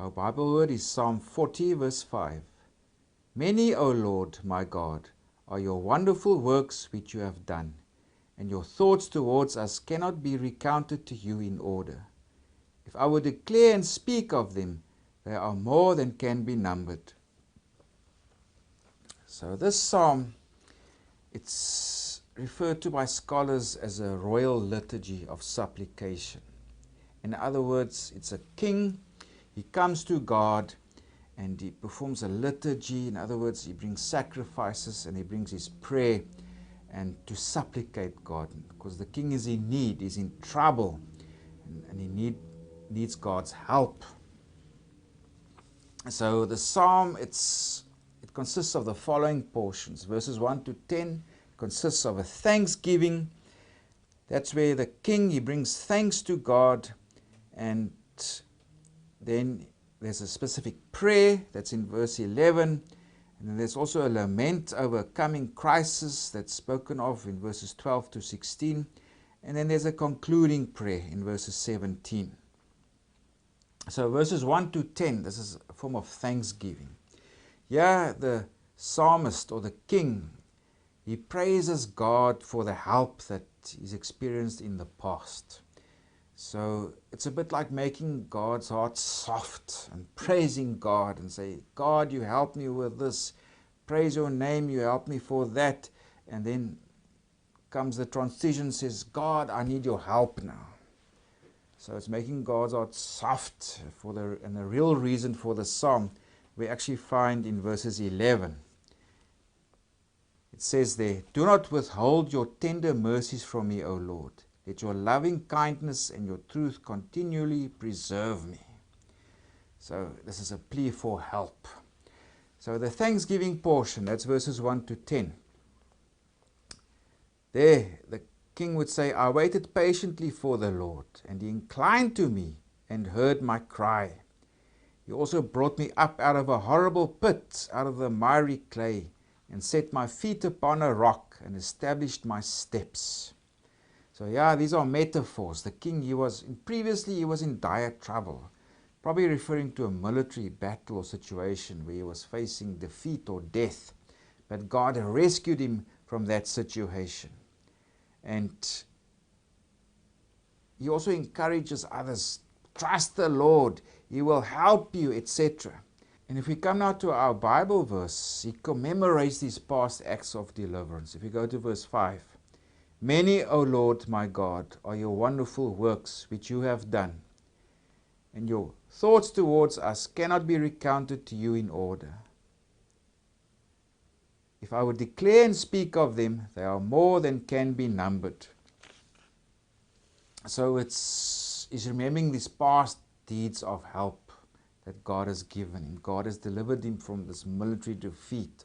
Our Bible word is Psalm 40 verse 5. Many, O Lord, my God, are your wonderful works which you have done, and your thoughts towards us cannot be recounted to you in order. If I would declare and speak of them, they are more than can be numbered. So this psalm, it's referred to by scholars as a royal liturgy of supplication. In other words, it's a king. He comes to God and he performs a liturgy. In other words, he brings sacrifices and he brings his prayer and to supplicate God, because the king is in need, he's in trouble, and he needs God's help. So the psalm, it consists of the following portions. Verses 1 to 10 consists of a thanksgiving. That's where the king, he brings thanks to God, and then there's a specific prayer that's in verse 11, and then there's also a lament over a coming crisis that's spoken of in verses 12 to 16, and then there's a concluding prayer in verses 17. So verses 1 to 10, this is a form of thanksgiving. Here the psalmist or the king, he praises God for the help that he's experienced in the past. So it's a bit like making God's heart soft and praising God and say, God, you helped me with this. Praise your name, you helped me for that. And then comes the transition, says, God, I need your help now. So it's making God's heart soft. And the real reason for the psalm we actually find in verses 11. It says there, do not withhold your tender mercies from me, O Lord. Let your loving kindness and your truth continually preserve me. So this is a plea for help. So the thanksgiving portion, that's verses 1 to 10. There, the king would say, I waited patiently for the Lord, and he inclined to me and heard my cry. He also brought me up out of a horrible pit, out of the miry clay, and set my feet upon a rock and established my steps. So yeah, these are metaphors. The king, previously he was in dire trouble, probably referring to a military battle or situation where he was facing defeat or death. But God rescued him from that situation. And he also encourages others, trust the Lord, he will help you, etc. And if we come now to our Bible verse, he commemorates these past acts of deliverance. If we go to verse 5, many, O Lord my God, are your wonderful works which you have done, and your thoughts towards us cannot be recounted to you in order. If I would declare and speak of them, they are more than can be numbered. So he's remembering these past deeds of help that God has given him. God has delivered him from this military defeat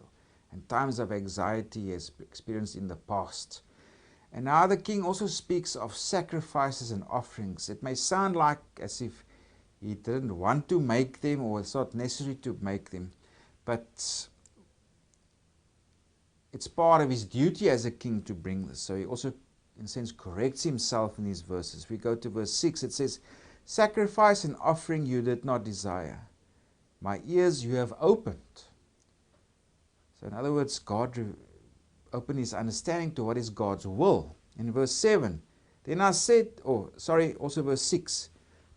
and times of anxiety he has experienced in the past. And now the king also speaks of sacrifices and offerings. It may sound like as if he didn't want to make them or it's not necessary to make them, but it's part of his duty as a king to bring this. So he also, in a sense, corrects himself in these verses. If we go to verse 6, it says, sacrifice and offering you did not desire. My ears you have opened. So in other words, God opened his understanding to what is God's will. In verse 7, then I said, also verse 6,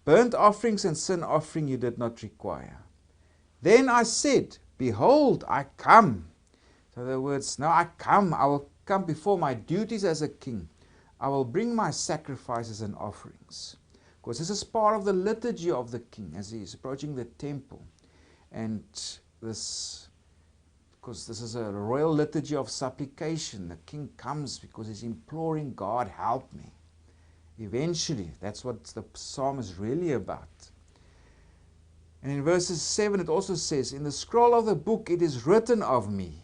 burnt offerings and sin offering you did not require. Then I said, behold, I come. So in other words, now I come, I will come before my duties as a king. I will bring my sacrifices and offerings. Because this is part of the liturgy of the king as he is approaching the temple. And because this is a royal liturgy of supplication. The king comes because he's imploring God, help me. Eventually, that's what the psalm is really about. And in verses 7 it also says, in the scroll of the book it is written of me.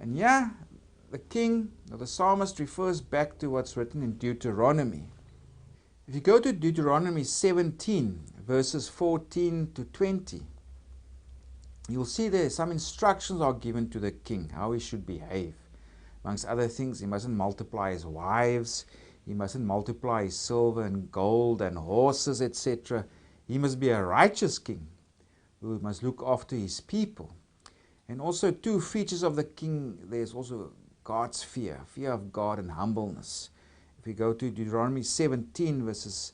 And yeah, the king, or the psalmist, refers back to what's written in Deuteronomy. If you go to Deuteronomy 17, verses 14 to 20, you'll see there some instructions are given to the king, how he should behave. Amongst other things, he mustn't multiply his wives, he mustn't multiply his silver and gold and horses, etc. He must be a righteous king. who must look after his people. And also two features of the king, there's also God's fear of God and humbleness. If we go to Deuteronomy 17 verses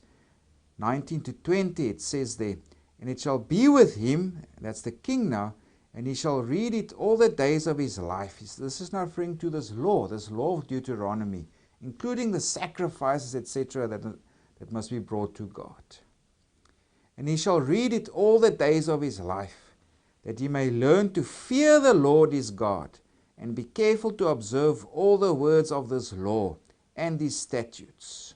19 to 20, it says there, "And it shall be with him," that's the king now, "and he shall read it all the days of his life." This is now referring to this law of Deuteronomy, including the sacrifices, etc., that must be brought to God. "And he shall read it all the days of his life, that he may learn to fear the Lord his God, and be careful to observe all the words of this law and his statutes."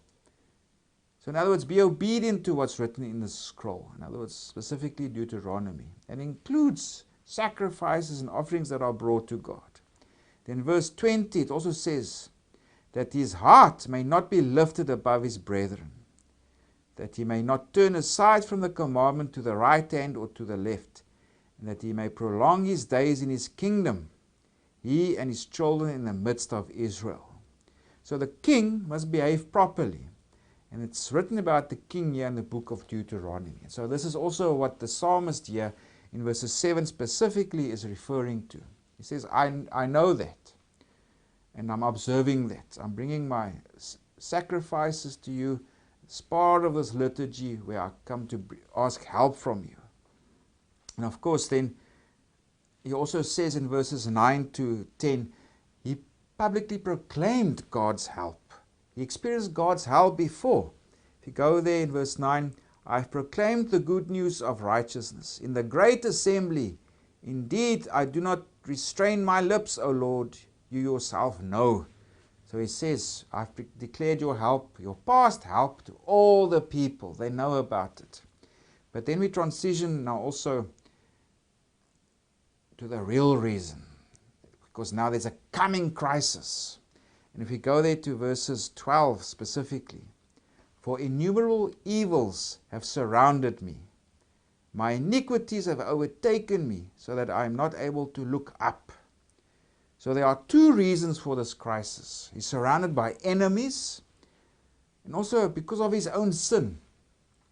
So in other words, be obedient to what's written in the scroll. In other words, specifically Deuteronomy. And includes sacrifices and offerings that are brought to God. Then verse 20, it also says that his heart may not be lifted above his brethren, that he may not turn aside from the commandment to the right hand or to the left, and that he may prolong his days in his kingdom, he and his children in the midst of Israel. So the king must behave properly. And it's written about the king here in the book of Deuteronomy. So this is also what the psalmist here in verses 7 specifically is referring to. He says, I know that, and I'm observing that. I'm bringing my sacrifices to you as part of this liturgy where I come to ask help from you. And of course then, he also says in verses 9 to 10, he publicly proclaimed God's help. He experienced God's help before. If you go there in verse 9, "I've proclaimed the good news of righteousness in the great assembly. Indeed, I do not restrain my lips, O Lord, you yourself know." So he says, I've declared your help, your past help, to all the people. They know about it. But then we transition now also to the real reason, because now there's a coming crisis. And if we go there to verses 12 specifically, "For innumerable evils have surrounded me. My iniquities have overtaken me, so that I am not able to look up." So there are two reasons for this crisis. He's surrounded by enemies, and also because of his own sin,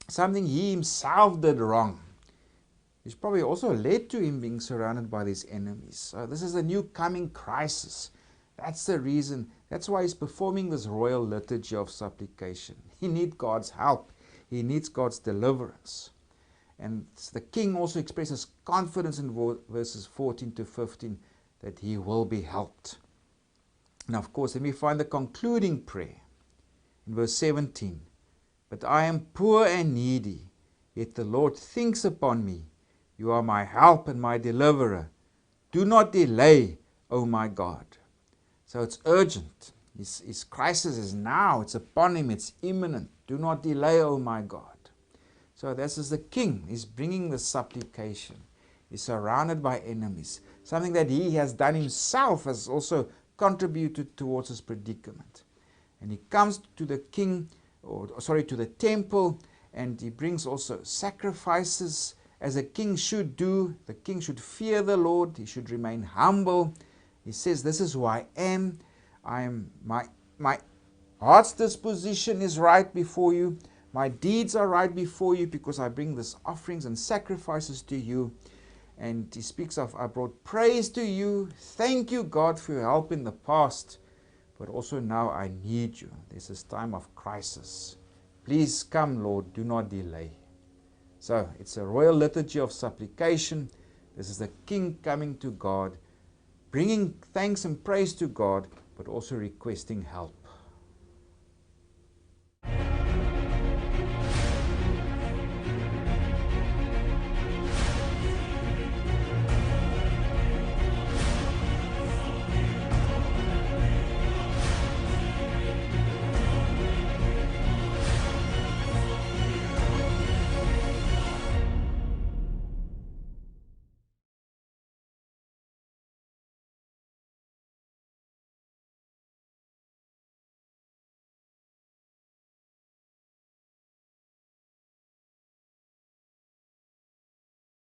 something he himself did wrong. It's probably also led to him being surrounded by these enemies. So this is a new coming crisis. That's the reason. That's why he's performing this royal liturgy of supplication. He needs God's help. He needs God's deliverance. And the king also expresses confidence in verses 14 to 15 that he will be helped. And of course, then we find the concluding prayer in verse 17. "But I am poor and needy, yet the Lord thinks upon me. You are my help and my deliverer. Do not delay, O my God." So it's urgent. His crisis is now. It's upon him. It's imminent. Do not delay, O my God. So this is the king. He's bringing the supplication. He's surrounded by enemies. Something that he has done himself has also contributed towards his predicament. And he comes to the king, to the temple, and he brings also sacrifices as a king should do. The king should fear the Lord. He should remain humble. He says, "This is who I am. My heart's disposition is right before you. My deeds are right before you because I bring these offerings and sacrifices to you." And he speaks of, "I brought praise to you. Thank you, God, for your help in the past. But also now I need you. There's this time of crisis. Please come, Lord. Do not delay." So it's a royal liturgy of supplication. This is the king coming to God, bringing thanks and praise to God, but also requesting help.